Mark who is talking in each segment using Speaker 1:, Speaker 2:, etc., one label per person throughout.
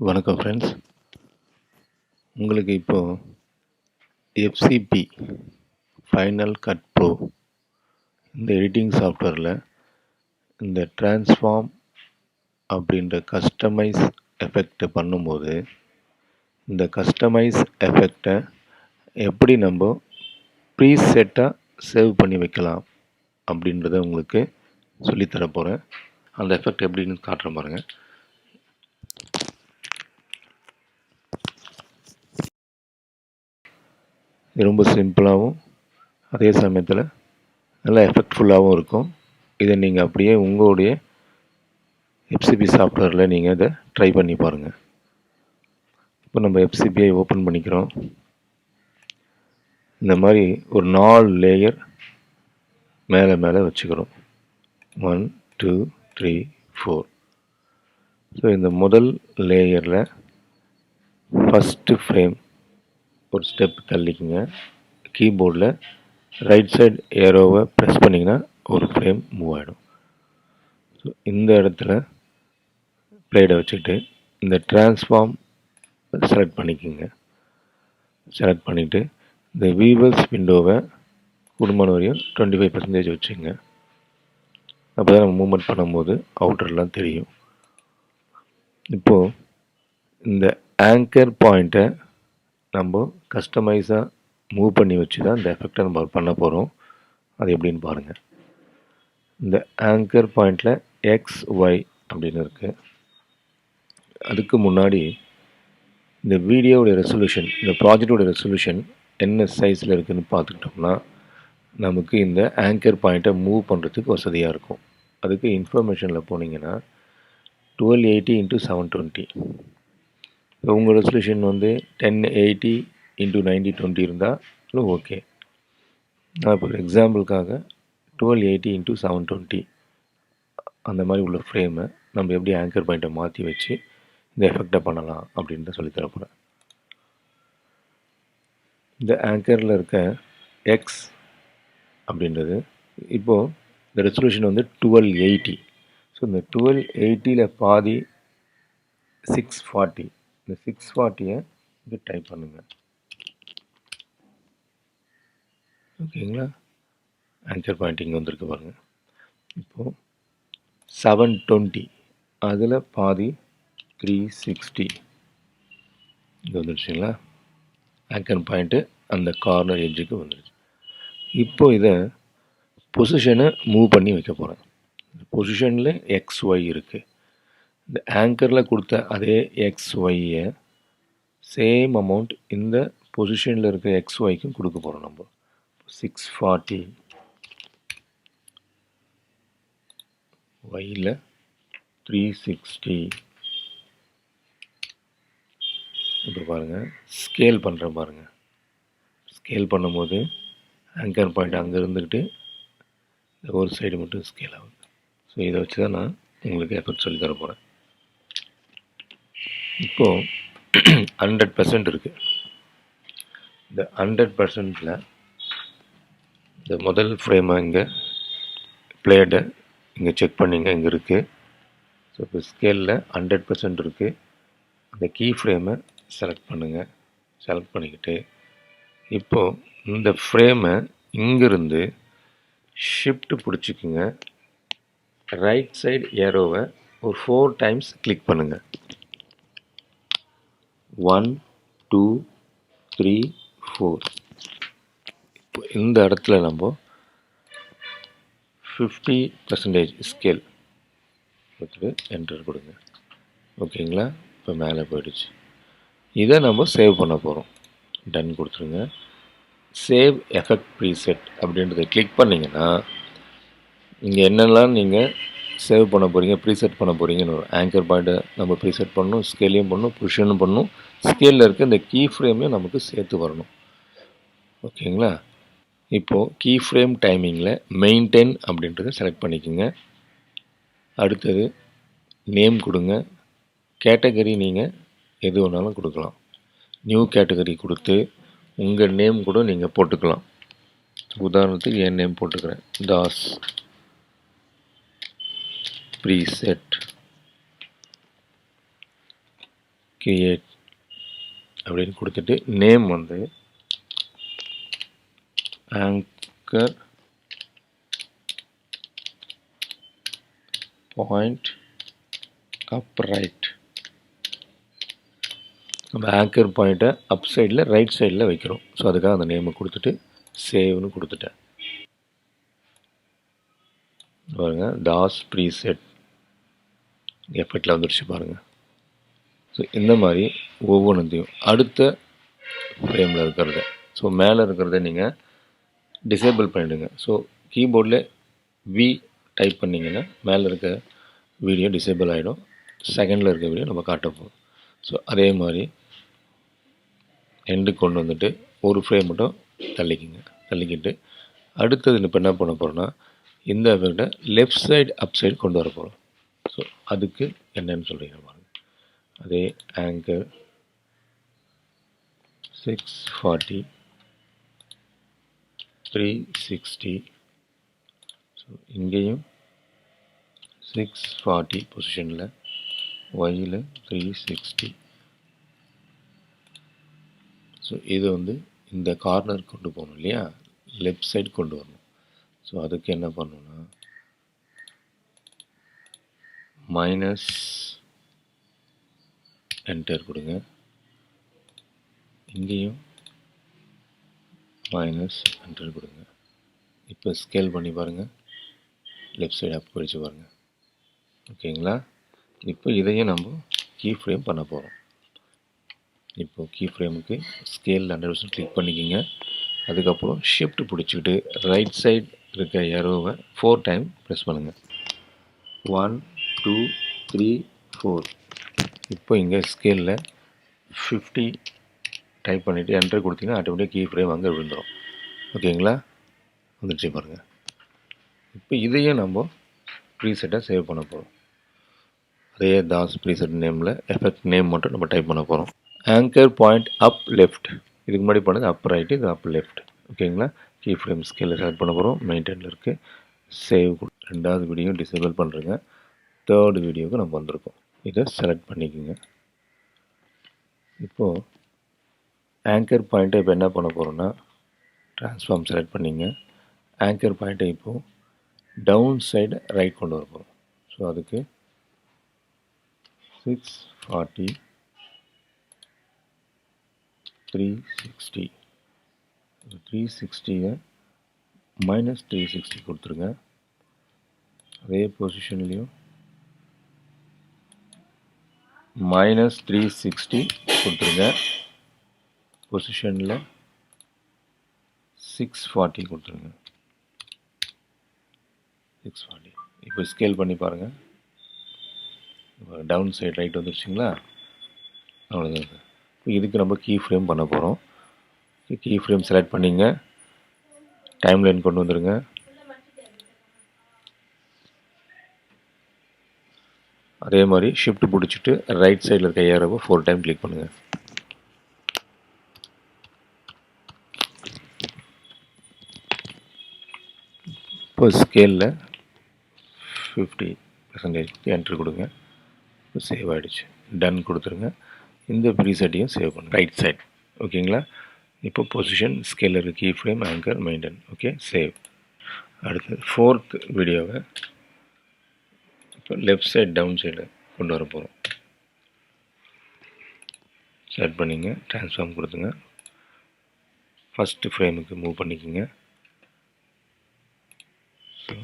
Speaker 1: வணக்கம் ஃப்ரெண்ட்ஸ். உங்களுக்கு இப்போது எஃப்சிபி ஃபைனல் கட் ப்ரோ இந்த எடிட்டிங் சாஃப்ட்வேரில் இந்த ட்ரான்ஸ்ஃபார்ம் அப்படின்ற கஸ்டமைஸ் எஃபெக்டை பண்ணும்போது இந்த கஸ்டமைஸ் எஃபெக்டை எப்படி நம்ம ப்ரீசெட்டாக சேவ் பண்ணி வைக்கலாம் அப்படின்றத உங்களுக்கு சொல்லித்தர போகிறேன். அந்த எஃபெக்ட் எப்படின்னு காட்டுறேன் பாருங்கள். இது ரொம்ப சிம்பிளாகவும் அதே சமயத்தில் நல்லா எஃபெக்ட்ஃபுல்லாகவும் இருக்கும். இதை நீங்கள் அப்படியே உங்களுடைய எஃப்சிபி சாஃப்ட்வேரில் நீங்கள் இதை ட்ரை பண்ணி பாருங்கள். இப்போ நம்ம எஃப்சிபியை ஓப்பன் பண்ணிக்கிறோம். இந்த மாதிரி ஒரு 4 லேயர் மேலே வச்சுக்கிறோம். 1 2 3 4. ஸோ இந்த முதல் லேயரில் ஃபஸ்ட்டு ஃப்ரேம் ஒரு ஸ்டெப் தள்ளிக்குங்க. கீபோர்டில் ரைட் சைடு ஏரோவை ப்ரெஸ் பண்ணிங்கன்னா ஒரு ஃப்ரேம் மூவ் ஆகிடும். ஸோ இந்த இடத்துல பிளேடை வச்சுக்கிட்டு இந்த ட்ரான்ஸ்ஃபார்ம் செலக்ட் பண்ணிக்கோங்க. செலக்ட் பண்ணிவிட்டு இந்த வீவர்ஸ் விண்டோவை கூடுமான வரையும் 25% வச்சுங்க. அப்போ தான் நம்ம மூவ்மெண்ட் பண்ணும்போது அவுட்டர்லாம் தெரியும். இப்போது இந்த ஆங்கர் பாயிண்ட்டை நம்ம கஸ்டமைஸாக மூவ் பண்ணி வச்சு தான் இந்த எஃபெக்டை நம்ம பண்ண போகிறோம். அது எப்படின்னு பாருங்கள். இந்த ஆங்கர் பாயிண்டில் XY அப்படின்னு இருக்குது. அதுக்கு முன்னாடி இந்த வீடியோவுடைய ரெசல்யூஷன், இந்த ப்ராஜெக்டோட ரெசல்யூஷன் என்ன சைஸில் இருக்குதுன்னு பார்த்துக்கிட்டோம்னா நமக்கு இந்த ஆங்கர் பாயிண்ட்டை மூவ் பண்ணுறதுக்கு வசதியாக இருக்கும். அதுக்கு இன்ஃபர்மேஷனில் போனீங்கன்னா 1280 × 720. இப்போ உங்கள் ரெசல்யூஷன் வந்து 1080 × 9020 இருந்தாலும் ஓகே. நான் இப்போ எக்ஸாம்பிளுக்காக 1280 × 720 அந்த மாதிரி உள்ள ஃப்ரேமை நம்ம எப்படி ஆங்கர் பாயிண்ட்டை மாற்றி வச்சு இந்த எஃபெக்டை பண்ணலாம் அப்படின்னு தான் சொல்லித்தர போகிறேன். இந்த ஆங்கரில் இருக்க எக்ஸ் அப்படின்றது இப்போது இந்த ரெசல்யூஷன் வந்து 1280. ஸோ இந்த 1280 பாதி 640. இந்த 640 இங்கே டைப் பண்ணுங்கள். ஓகேங்களா? ஆங்கர் பாயிண்ட் இங்கே வந்திருக்கு பாருங்கள். இப்போது 720 அதில் பாதி 360 இங்கே வந்துடுச்சுங்களா? ஆங்கர் பாயிண்ட்டு அந்த கார்னர் எட்ஜுக்கு வந்துடுச்சு. இப்போ இதை பொசிஷனை மூவ் பண்ணி வைக்க போகிறேன். பொசிஷனில் XY இருக்குது. இந்த ஆங்கரில் கொடுத்த அதே XYயை சேம் அமௌண்ட் இந்த பொசிஷனில் இருக்க XYக்கும் கொடுக்க போகிறோம். நம்ம 640 Yயில் 360. இப்போ பாருங்கள், ஸ்கேல் பண்ணுறேன் பாருங்கள். ஸ்கேல் பண்ணும்போது ஆங்கர் பாயிண்ட் அங்கே இருந்துக்கிட்டு ஒரு சைடு மட்டும் ஸ்கேல் ஆகுது. ஸோ இதை வச்சு தான் நான் உங்களுக்கு எஃபெக்ட் சொல்லி தர போகிறேன். இப்போது 100% இருக்குது. இந்த 100%ல் இந்த முதல் ஃப்ரேமை இங்கே பிளேடை இங்கே செக் பண்ணிங்க, இங்கே இருக்குது. ஸோ இப்போ ஸ்கேலில் 100% இருக்குது. இந்த கீ ஃப்ரேமை செலக்ட் பண்ணுங்கள். செலக்ட் பண்ணிக்கிட்டு இப்போது இந்த ஃப்ரேமை இங்கிருந்து ஷிஃப்ட் பிடிச்சிக்குங்க. ரைட் சைடு ஏரோவை ஒரு 4 டைம்ஸ் கிளிக் பண்ணுங்கள். 1 2 3 4. இப்போ இந்த இடத்துல நம்ம 50% ஸ்கேல் கொடுத்துட்டு என்டர் கொடுங்க. ஓகேங்களா? இப்போ மேலே போயிடுச்சு. இதை நம்ம சேவ் பண்ண போகிறோம். டன் கொடுத்துருங்க. சேவ் எஃபெக்ட் ப்ரீசெட் அப்படின்றத கிளிக் பண்ணிங்கன்னா இங்கே என்னெல்லாம் நீங்கள் சேவ் பண்ண போகிறீங்க, ப்ரீசெட் பண்ண போகிறீங்கன்னு வரும். ஆங்கர் பாயிண்ட்டை நம்ம ப்ரீசெட் பண்ணணும், ஸ்கேலையும் பண்ணணும், பொசிஷனும் பண்ணணும். ஸ்கேலில் இருக்க இந்த கீ ஃப்ரேமையும் நமக்கு சேர்த்து வரணும். ஓகேங்களா? இப்போது கீ ஃப்ரேம் டைமிங்கில் மெயின்டைன் அப்படின்றத செலக்ட் பண்ணிக்கோங்க. அடுத்தது நேம் கொடுங்க. கேட்டகரி நீங்கள் எது வேணாலும் கொடுக்கலாம். நியூ கேட்டகரி கொடுத்து உங்கள் நேம் கூட நீங்கள் போட்டுக்கலாம். உதாரணத்துக்கு என் நேம் போட்டுக்கிறேன், தாஸ் ப்ரீசெட். கிரியேட் அப்படின்னு கொடுத்துட்டு நேம் வந்து ஆங்கர் பாயிண்ட் அப்ரைட். நம்ம ஆங்கர் பாயிண்ட்டை அப் சைடில் ரைட் சைடில் வைக்கிறோம். ஸோ அதுக்காக அந்த நேமை கொடுத்துட்டு சேவ்னு கொடுத்துட்டேன். பாருங்கள், தாஸ் ப்ரீசெட் எஃபெக்டில் வந்துடுச்சு பாருங்கள். ஸோ இந்த மாதிரி ஒவ்வொன்றையும் அடுத்த ஃப்ரேமில் இருக்கிறத, ஸோ மேலே இருக்கிறத நீங்கள் டிசேபிள் பண்ணிவிடுங்க. ஸோ கீபோர்டில் வி டைப் பண்ணிங்கன்னா மேலே இருக்க வீடியோ டிசேபிள் ஆகிடும். செகண்டில் இருக்க வீடியோ நம்ம காட்ட போகிறோம். ஸோ அதே மாதிரி எண்டுக்கு கொண்டு வந்துட்டு ஒரு ஃப்ரேம் மட்டும் தள்ளிக்கிட்டு அடுத்தது இப்போ என்ன பண்ண போகிறோன்னா இந்த எஃபெக்டை லெஃப்ட் சைடு அப் சைடு கொண்டு வர போகிறோம். ஸோ அதுக்கு என்னன்னு சொல்கிறீங்க பாருங்கள். அதே ஆங்கர் 640 360. ஸோ இங்கேயும் 640 பொசிஷனில் ஒயில் 360. ஸோ இது வந்து இந்த கார்னர் கொண்டு போகணும் இல்லையா, லெஃப்ட் சைடு கொண்டு வரணும். ஸோ அதுக்கு என்ன பண்ணணும்னா மைனஸ் என்டர் கொடுங்க. இங்கேயும் மைனஸ் என்டர் கொடுங்க. இப்போ ஸ்கேல் பண்ணி பாருங்கள், லெஃப்ட் சைடு அப் படித்து பாருங்கள். ஓகேங்களா? இப்போ இதையும் நம்ம கீ ஃப்ரேம் பண்ண போகிறோம். இப்போது கீ ஃப்ரேமுக்கு ஸ்கேல் 100% கிளிக் பண்ணிக்கிங்க. அதுக்கப்புறம் ஷிஃப்ட் பிடிச்சிக்கிட்டு ரைட் சைடு இருக்க ஏரோவை 4 டைம் ப்ரெஸ் பண்ணுங்கள். 1 2 3 4. இப்போ இங்கே ஸ்கேலில் 50 டைப் பண்ணிவிட்டு என்டர் கொடுத்தீங்கன்னா ஆட்டோமேட்டிக் கீ ஃப்ரேம் அங்கே விழுந்துடும். ஓகேங்களா? வந்துடுச்சு பாருங்கள். இப்போ இதையும் நம்ம ப்ரீசெட்டை சேவ் பண்ண போகிறோம். அதே தாஸ் ப்ரீசெட் நேமில் எஃபெக்ட் நேம் மட்டும் நம்ம டைப் பண்ண போகிறோம். Anchor point up left. இதுக்கு முன்னாடி பண்ணது அப் ரைட்டு, இது அப் லெஃப்ட். ஓகேங்களா? கீ ஃப்ரேம் ஸ்கேலில் செலக்ட் பண்ண போகிறோம். மெயின்டைனில் இருக்குது. சேவ். ரெண்டாவது வீடியோ டிசேபிள் பண்ணுறேங்க. தேர்டு வீடியோவுக்கு நம்ம வந்திருக்கோம். இதை செலக்ட் பண்ணிக்கோங்க. இப்போது ஆங்கர் பாயிண்ட்டை இப்போ என்ன பண்ண போகிறோன்னா ட்ரான்ஸ்ஃபார்ம் செலக்ட் பண்ணிங்க. ஆங்கர் பாயிண்ட்டை இப்போது டவுன் சைடு ரைட் கொண்டு வர போகிறோம். ஸோ அதுக்கு 640 360. 360 மைனஸ் 360 கொடுத்துருங்க. அதே பொசிஷன்லேயும் மைனஸ் 360 கொடுத்துருங்க. பொசிஷனில் 640 கொடுத்துருங்க. 640. இப்போ ஸ்கேல் பண்ணி பாருங்கள். டவுன் சைடு ரைட் வந்துருச்சுங்களா? அவ்வளோதான் சார். இப்போ இதுக்கு நம்ம கீ ஃப்ரேம் பண்ண போகிறோம். கீ ஃப்ரேம் செலக்ட் பண்ணிங்க. டைம் லைன் கொண்டு வந்துடுங்க. அதே மாதிரி ஷிஃப்ட் பிடிச்சிட்டு ரைட் சைடில் இருக்க ஏரோவை 4 டைம் கிளிக் பண்ணுங்கள். இப்போ ஸ்கேலில் 50% என்ட்ரு கொடுங்க. இப்போ சேவ் ஆகிடுச்சு. டன் கொடுத்துருங்க. இந்த ப்ரீசெட்டையும் சேவ் பண்ணுங்கள் ரைட் சைட். ஓகேங்களா? இப்போ position, scaler, key frame, anchor, maintain. Okay, save. அடுத்து 4th வீடியோவை இப்போ லெஃப்ட் சைடு டவுன் சைடு கொண்டு வர போகிறோம். செலக்ட் பண்ணிங்க. ட்ரான்ஸ்ஃபார்ம் கொடுத்துங்க. ஃபஸ்ட்டு ஃப்ரேமுக்கு மூவ் பண்ணிக்கோங்க. So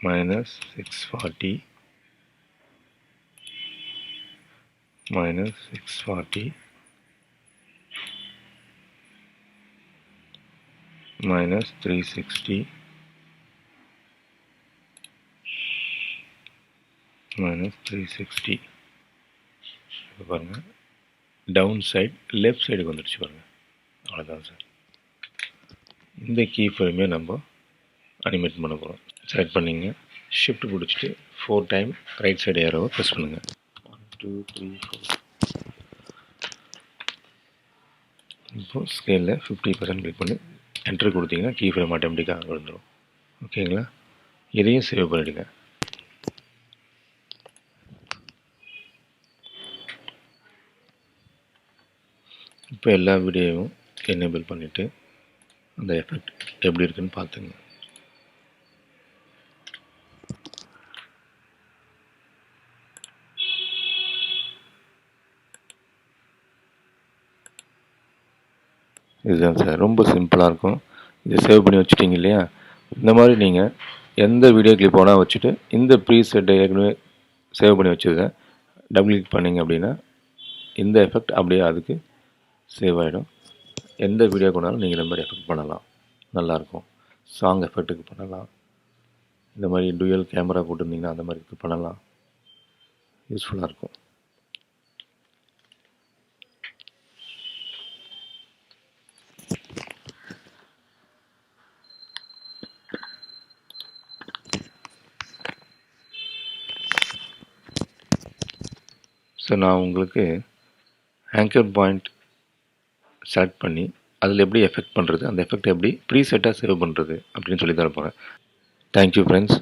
Speaker 1: minus 640 minus 640 minus 360 minus 360. இப்போ பாருங்கள், டவுன் சைட் லெஃப்ட் சைடுக்கு வந்துடுச்சு பாருங்கள். அவ்வளோதான் சார். இந்த கீ ஃப்ரேமே நம்ம அனிமேட் பண்ண போகிறோம். செலக்ட் பண்ணிங்க. ஷிஃப்ட் பிடிச்சிட்டு 4 டைம் ரைட் சைடு ஏரோவை ப்ரெஸ் பண்ணுங்கள். 1 2 3 4. இப்போது ஸ்கேலில் 50% கிளிக் பண்ணி என்ட்ரு கொடுத்தீங்கன்னா கீ ஃப்ரேம் ஆட்டோமேட்டிக்காக அங்கே வந்துடும். ஓகேங்களா? இதையும் சேவ் பண்ணிவிடுங்க. இப்போ எல்லா வீடியோவும் எனேபிள் பண்ணிவிட்டு அந்த எஃபெக்ட் எப்படி இருக்குன்னு பார்த்துங்க. இதுதான் சார், ரொம்ப சிம்பிளாக இருக்கும். இதை சேவ் பண்ணி வச்சுட்டிங்க இல்லையா? இந்த மாதிரி நீங்கள் எந்த வீடியோ கிளிப் வேணால் வச்சுட்டு இந்த ப்ரீசெட்டை ஏற்கனவே சேவ் பண்ணி வச்சதை டபுள் கிளிக் பண்ணிங்க அப்படின்னா இந்த எஃபெக்ட் அப்படியே அதுக்கு சேவ் ஆகிடும். எந்த வீடியோ கொண்டாலும் நீங்கள் இந்த மாதிரி எஃபெக்ட் பண்ணலாம், நல்லாயிருக்கும். சாங் எஃபெக்ட்டுக்கு பண்ணலாம், இந்த மாதிரி டூயல் கேமரா போட்டிருந்தீங்கன்னா அந்த மாதிரி பண்ணலாம், யூஸ்ஃபுல்லாக இருக்கும். ஸோ நான் உங்களுக்கு ஆங்கர் பாயிண்ட் செலக்ட் பண்ணி அதில் எப்படி எஃபெக்ட் பண்ணுறது, அந்த எஃபெக்ட் எப்படி ப்ரீசெட்டாக சேவ் பண்ணுறது அப்படின்னு சொல்லி தரப்போகிறேன். Thank you friends.